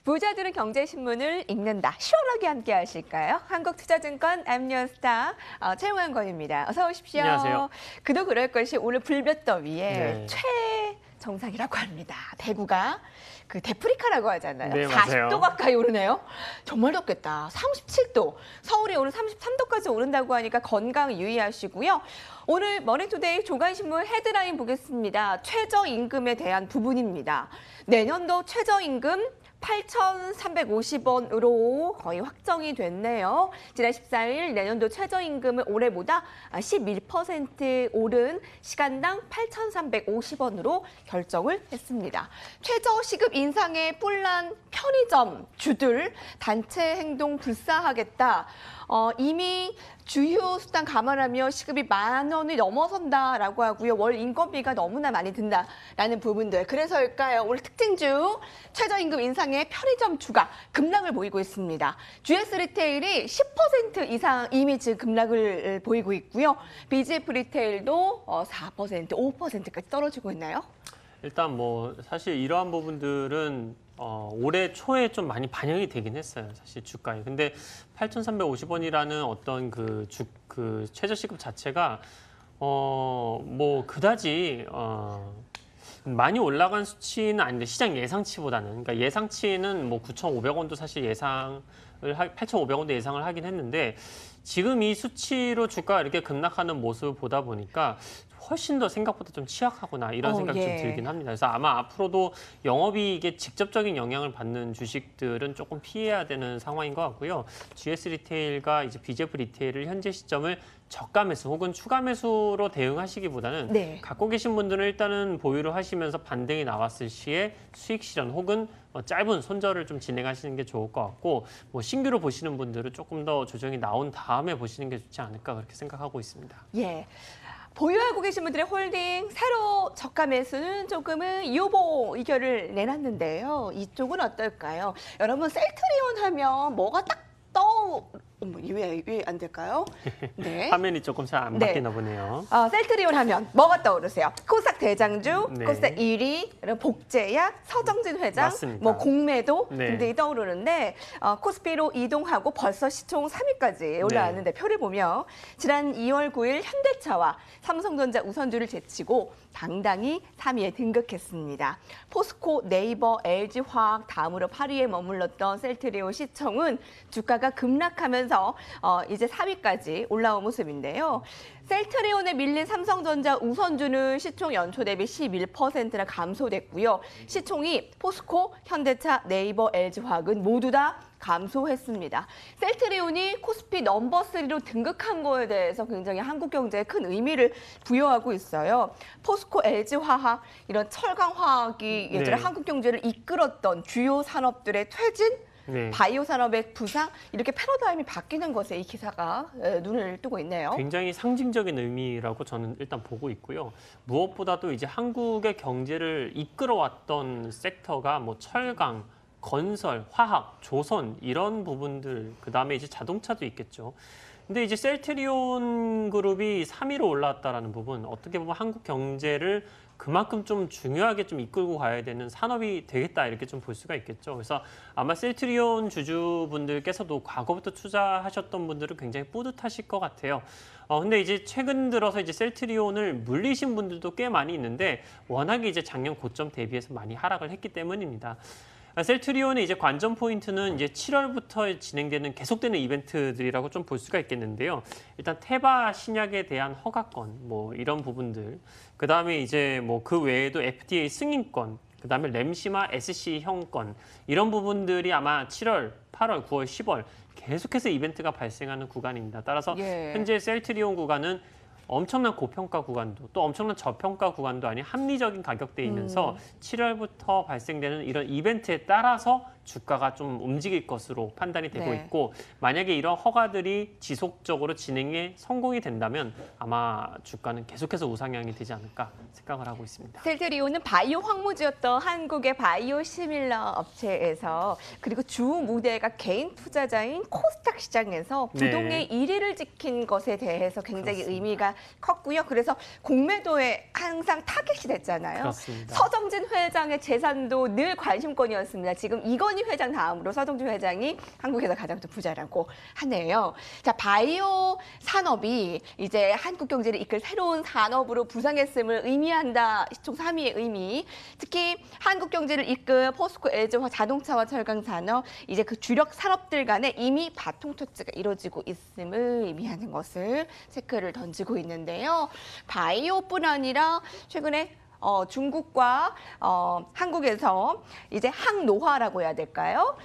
부자들은 경제신문을 읽는다. 시원하게 함께 하실까요? 한국투자증권 M뉴스타 최우환권입니다. 어서 오십시오. 안녕하세요. 그도 그럴 것이 오늘 불볕더위에 네. 최정상이라고 합니다. 대구가 그 데프리카라고 하잖아요. 네, 40도 맞아요. 가까이 오르네요. 정말 덥겠다. 37도. 서울이 오늘 33도까지 오른다고 하니까 건강 유의하시고요. 오늘 머니투데이 조간신문 헤드라인 보겠습니다. 최저임금에 대한 부분입니다. 내년도 최저임금 8,350원으로 거의 확정이 됐네요. 지난 14일 내년도 최저임금은 올해보다 11% 오른 시간당 8,350원으로 결정을 했습니다. 최저시급 인상에 뿔난 편의점 주들 단체 행동 불사하겠다. 이미 주휴 수당 감안하며 시급이 10,000원이 넘어선다라고 하고요. 월 인건비가 너무나 많이 든다라는 부분들. 그래서일까요? 오늘 특징주 최저임금 인상에 편의점 주가 급락을 보이고 있습니다. GS 리테일이 10% 이상 이미 지금 급락을 보이고 있고요. BGF 리테일도 4%, 5%까지 떨어지고 있나요? 일단 뭐 사실 이러한 부분들은 올해 초에 좀 많이 반영이 되긴 했어요. 사실 주가에. 근데 8,350원이라는 어떤 그 최저시급 자체가 뭐 그다지 많이 올라간 수치는 아닌데 시장 예상치보다는, 그러니까 예상치는 뭐 9,500원도 사실 8,500원도 예상을 하긴 했는데 지금 이 수치로 주가가 이렇게 급락하는 모습을 보다 보니까 훨씬 더 생각보다 좀 취약하구나 이런 생각이 좀 들긴 합니다. 그래서 아마 앞으로도 영업이익에 직접적인 영향을 받는 주식들은 조금 피해야 되는 상황인 것 같고요. GS 리테일과 이제 BGF 리테일을 현재 시점을 저가 매수 혹은 추가 매수로 대응하시기보다는 갖고 계신 분들은 일단은 보유를 하시면서 반등이 나왔을 시에 수익 실현 혹은 짧은 손절을 좀 진행하시는 게 좋을 것 같고, 뭐 신규로 보시는 분들은 조금 더 조정이 나온 다음에 보시는 게 좋지 않을까 그렇게 생각하고 있습니다. 예. 보유하고 계신 분들의 홀딩 새로 저가 매수는 조금은 유보 의견을 내놨는데요. 이쪽은 어떨까요? 여러분 셀트리온 하면 뭐가 딱 왜 안 될까요? 네. 화면이 조금 잘 안 바뀌나 보네요. 셀트리온 하면 뭐가 떠오르세요? 코스닥 대장주, 네. 코스닥 1위, 복제약, 서정진 회장, 맞습니다. 뭐 공매도 네. 등등이 떠오르는데 코스피로 이동하고 벌써 시총 3위까지 올라왔는데 표를 보면 지난 2월 9일 현대차와 삼성전자 우선주를 제치고 당당히 3위에 등극했습니다. 포스코, 네이버, LG화학 다음으로 8위에 머물렀던 셀트리온 시총은 주가가 급락하면서 이제 4위까지 올라온 모습인데요. 셀트리온에 밀린 삼성전자 우선주는 시총 연초 대비 11%나 감소됐고요. 시총이 포스코, 현대차, 네이버, LG화학은 모두 다 감소했습니다. 셀트리온이 코스피 넘버3로 등극한 거에 대해서 굉장히 한국 경제에 큰 의미를 부여하고 있어요. 포스코, LG화학 이런 철강화학이 예전에 한국 경제를 이끌었던 주요 산업들의 퇴진, 바이오 산업의 부상, 이렇게 패러다임이 바뀌는 것에 이 기사가 눈을 뜨고 있네요. 굉장히 상징적인 의미라고 저는 일단 보고 있고요. 무엇보다도 이제 한국의 경제를 이끌어왔던 섹터가 뭐 철강, 건설, 화학, 조선 이런 부분들, 그다음에 이제 자동차도 있겠죠. 근데 이제 셀트리온 그룹이 3위로 올라왔다라는 부분, 어떻게 보면 한국 경제를 그만큼 좀 중요하게 좀 이끌고 가야 되는 산업이 되겠다 이렇게 좀 볼 수가 있겠죠. 그래서 아마 셀트리온 주주분들께서도 과거부터 투자하셨던 분들은 굉장히 뿌듯하실 것 같아요. 근데 이제 최근 들어서 이제 셀트리온을 물리신 분들도 꽤 많이 있는데 워낙에 이제 작년 고점 대비해서 많이 하락을 했기 때문입니다. 셀트리온의 이제 관전 포인트는 이제 7월부터 진행되는 계속되는 이벤트들이라고 좀 볼 수가 있겠는데요. 일단 테바 신약에 대한 허가권, 뭐 이런 부분들, 그 다음에 이제 뭐 그 외에도 FDA 승인권, 그 다음에 램시마 SC 형권 이런 부분들이 아마 7월, 8월, 9월, 10월 계속해서 이벤트가 발생하는 구간입니다. 따라서 현재 셀트리온 구간은 엄청난 고평가 구간도 또 엄청난 저평가 구간도 아닌 합리적인 가격대이면서 7월부터 발생되는 이런 이벤트에 따라서 주가가 좀 움직일 것으로 판단이 되고 있고, 만약에 이런 허가들이 지속적으로 진행에 성공이 된다면 아마 주가는 계속해서 우상향이 되지 않을까 생각을 하고 있습니다. 셀트리온은 바이오 황무지였던 한국의 바이오 시밀러 업체에서, 그리고 주 무대가 개인 투자자인 코스닥 시장에서 부동의 1위를 지킨 것에 대해서 굉장히 의미가 컸고요. 그래서 공매도에 항상 타겟이 됐잖아요. 그렇습니다. 서정진 회장의 재산도 늘 관심권이었습니다. 지금 이건희 이건희 회장 다음으로 서동주 회장이 한국에서 가장 또 부자라고 하네요. 자, 바이오 산업이 이제 한국 경제를 이끌 새로운 산업으로 부상했음을 의미한다. 시총 3위의 의미. 특히 한국 경제를 이끌 포스코, LG 자동차와 철강 산업, 이제 그 주력 산업들 간에 이미 바통 터치가 이루어지고 있음을 의미하는 것을 체크를 던지고 있는데요. 바이오뿐 아니라 최근에 중국과 한국에서 이제 항노화라고 해야 될까요?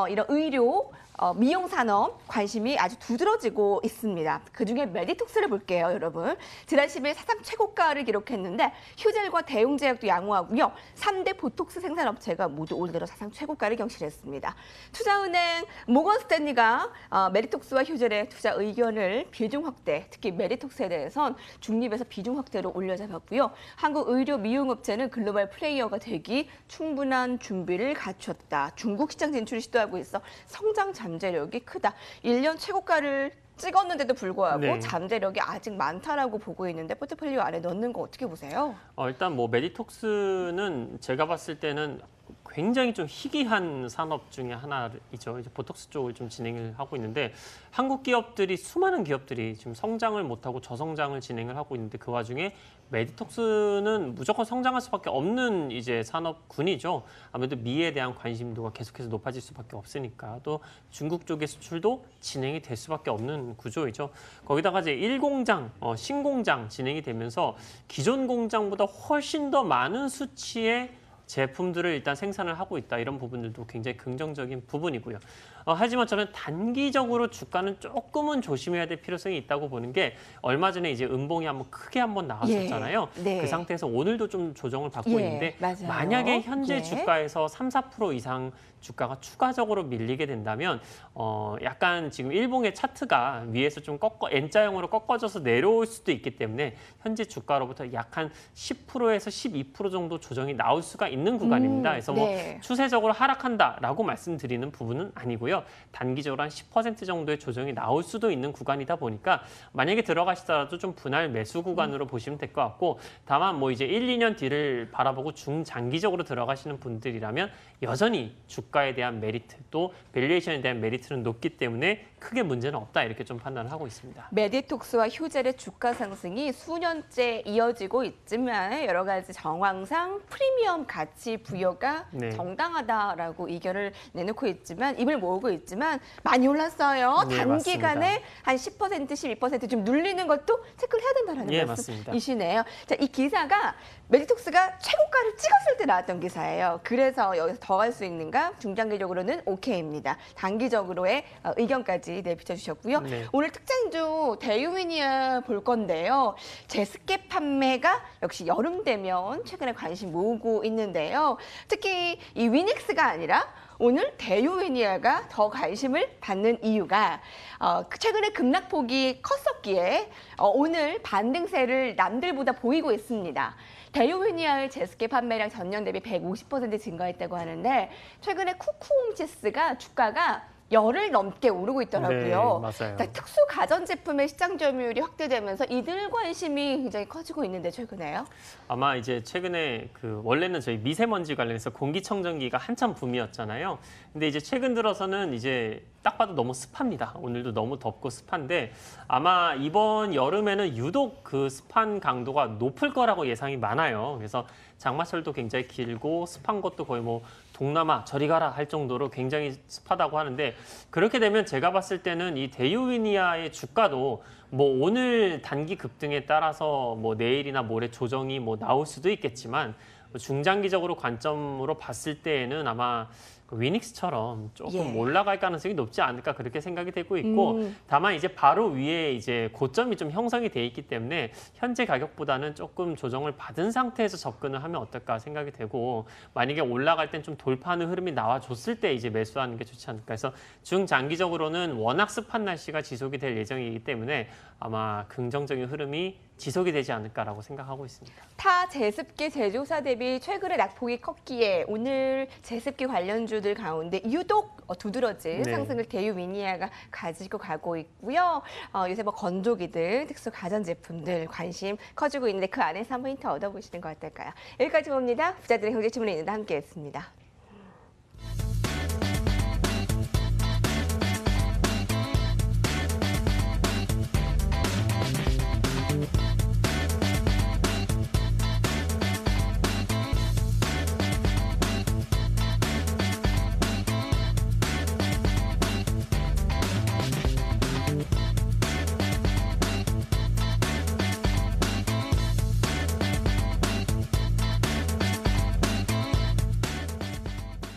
이런 의료, 미용 산업 관심이 아주 두드러지고 있습니다. 그중에 메디톡스를 볼게요, 여러분. 지난 10일 사상 최고가를 기록했는데 휴젤과 대웅제약도 양호하고요. 3대 보톡스 생산업체가 모두 올 들어 사상 최고가를 경신했습니다. 투자은행 모건스탠리가 메디톡스와 휴젤의 투자 의견을 비중 확대, 특히 메디톡스에 대해선 중립에서 비중 확대로 올려잡았고요. 한국 의료 미용업체는 글로벌 플레이어가 되기 충분한 준비를 갖췄다. 중국 시장 진출을 시도하고 있어 성장 잠재력이 크다. 1년 최고가를 찍었는데도 불구하고 네. 잠재력이 아직 많다라고 보고 있는데 포트폴리오 안에 넣는 거 어떻게 보세요? 일단 뭐 메디톡스는 제가 봤을 때는 굉장히 좀 희귀한 산업 중에 하나이죠. 이제 보톡스 쪽을 좀 진행을 하고 있는데 한국 기업들이 수많은 기업들이 지금 성장을 못하고 저성장을 진행을 하고 있는데 그 와중에 메디톡스는 무조건 성장할 수밖에 없는 이제 산업군이죠. 아무래도 미에 대한 관심도가 계속해서 높아질 수밖에 없으니까 또 중국 쪽의 수출도 진행이 될 수밖에 없는 구조이죠. 거기다가 이제 1공장, 신공장 진행이 되면서 기존 공장보다 훨씬 더 많은 수치의 제품들을 일단 생산을 하고 있다. 이런 부분들도 굉장히 긍정적인 부분이고요. 하지만 저는 단기적으로 주가는 조금은 조심해야 될 필요성이 있다고 보는 게 얼마 전에 이제 음봉이 크게 한번 나왔었잖아요. 예, 네. 그 상태에서 오늘도 좀 조정을 받고 예, 있는데 맞아요. 만약에 현재 예. 주가에서 3, 4% 이상 주가가 추가적으로 밀리게 된다면 약간 지금 일봉의 차트가 위에서 좀 N자형으로 꺾어져서 내려올 수도 있기 때문에 현재 주가로부터 약 한 10%에서 12% 정도 조정이 나올 수가 있는 구간입니다. 그래서 네. 뭐 추세적으로 하락한다라고 말씀드리는 부분은 아니고요. 단기적으로 한 10% 정도의 조정이 나올 수도 있는 구간이다 보니까 만약에 들어가시더라도 좀 분할 매수 구간으로 보시면 될 것 같고 다만 뭐 이제 1, 2년 뒤를 바라보고 중장기적으로 들어가시는 분들이라면 여전히 주가에 대한 메리트 또 밸류에이션에 대한 메리트는 높기 때문에 크게 문제는 없다 이렇게 좀 판단을 하고 있습니다. 메디톡스와 휴젤의 주가 상승이 수년째 이어지고 있지만 여러 가지 정황상 프리미엄 가치 부여가 네. 정당하다라고 의견을 내놓고 있지만 입을 모으고 있지만 많이 올랐어요. 네, 단기간에 한 10%, 12% 좀 눌리는 것도 체크를 해야 된다는 예, 맞습니다. 말씀이시네요. 자, 이 기사가 메디톡스가 최고가를 찍었을 때 나왔던 기사예요. 그래서 여기서 더 갈 수 있는가? 중장기적으로는 오케이입니다. 단기적으로의 의견까지 내비춰주셨고요. 네. 오늘 특장주 대유미니아 볼 건데요. 제습기 판매가 역시 여름 되면 최근에 관심 모으고 있는데요. 특히 이 위닉스가 아니라 오늘 대유미니아가 더 관심을 받는 이유가 최근에 급락폭이 컸었기에 오늘 반등세를 남들보다 보이고 있습니다. 대유미니아의 제습기 판매량 전년 대비 150% 증가했다고 하는데 최근에 쿠쿠홈치스가 주가가 열을 넘게 오르고 있더라고요. 네, 맞아요. 그러니까 특수 가전 제품의 시장 점유율이 확대되면서 이들 관심이 굉장히 커지고 있는데 최근에요. 아마 이제 최근에 원래는 저희 미세먼지 관련해서 공기청정기가 한참 붐이었잖아요. 근데 이제 최근 들어서는 이제 딱 봐도 너무 습합니다. 오늘도 너무 덥고 습한데 아마 이번 여름에는 유독 그 습한 강도가 높을 거라고 예상이 많아요. 그래서 장마철도 굉장히 길고 습한 것도 거의 뭐 동남아 저리 가라 할 정도로 굉장히 습하다고 하는데 그렇게 되면 제가 봤을 때는 이 대유위니아의 주가도 뭐 오늘 단기 급등에 따라서 뭐 내일이나 모레 조정이 뭐 나올 수도 있겠지만 중장기적으로 관점으로 봤을 때에는 아마 위닉스처럼 조금 예. 올라갈 가능성이 높지 않을까 그렇게 생각이 되고 있고 다만 이제 바로 위에 이제 고점이 좀 형성이 돼 있기 때문에 현재 가격보다는 조금 조정을 받은 상태에서 접근을 하면 어떨까 생각이 되고 만약에 올라갈 땐 좀 돌파하는 흐름이 나와줬을 때 이제 매수하는 게 좋지 않을까 해서 중장기적으로는 워낙 습한 날씨가 지속이 될 예정이기 때문에 아마 긍정적인 흐름이 지속이 되지 않을까라고 생각하고 있습니다. 타 제습기 제조사 대비 최근에 낙폭이 컸기에 오늘 제습기 관련주들 가운데 유독 두드러진 네. 상승을 대유미니아가 가지고 가고 있고요. 요새 뭐 건조기들, 특수 가전제품들 관심 커지고 있는데 그 안에서 한번 힌트 얻어보시는 거 어떨까요? 여기까지 봅니다. 부자들의 경제신문에 있는데 함께했습니다.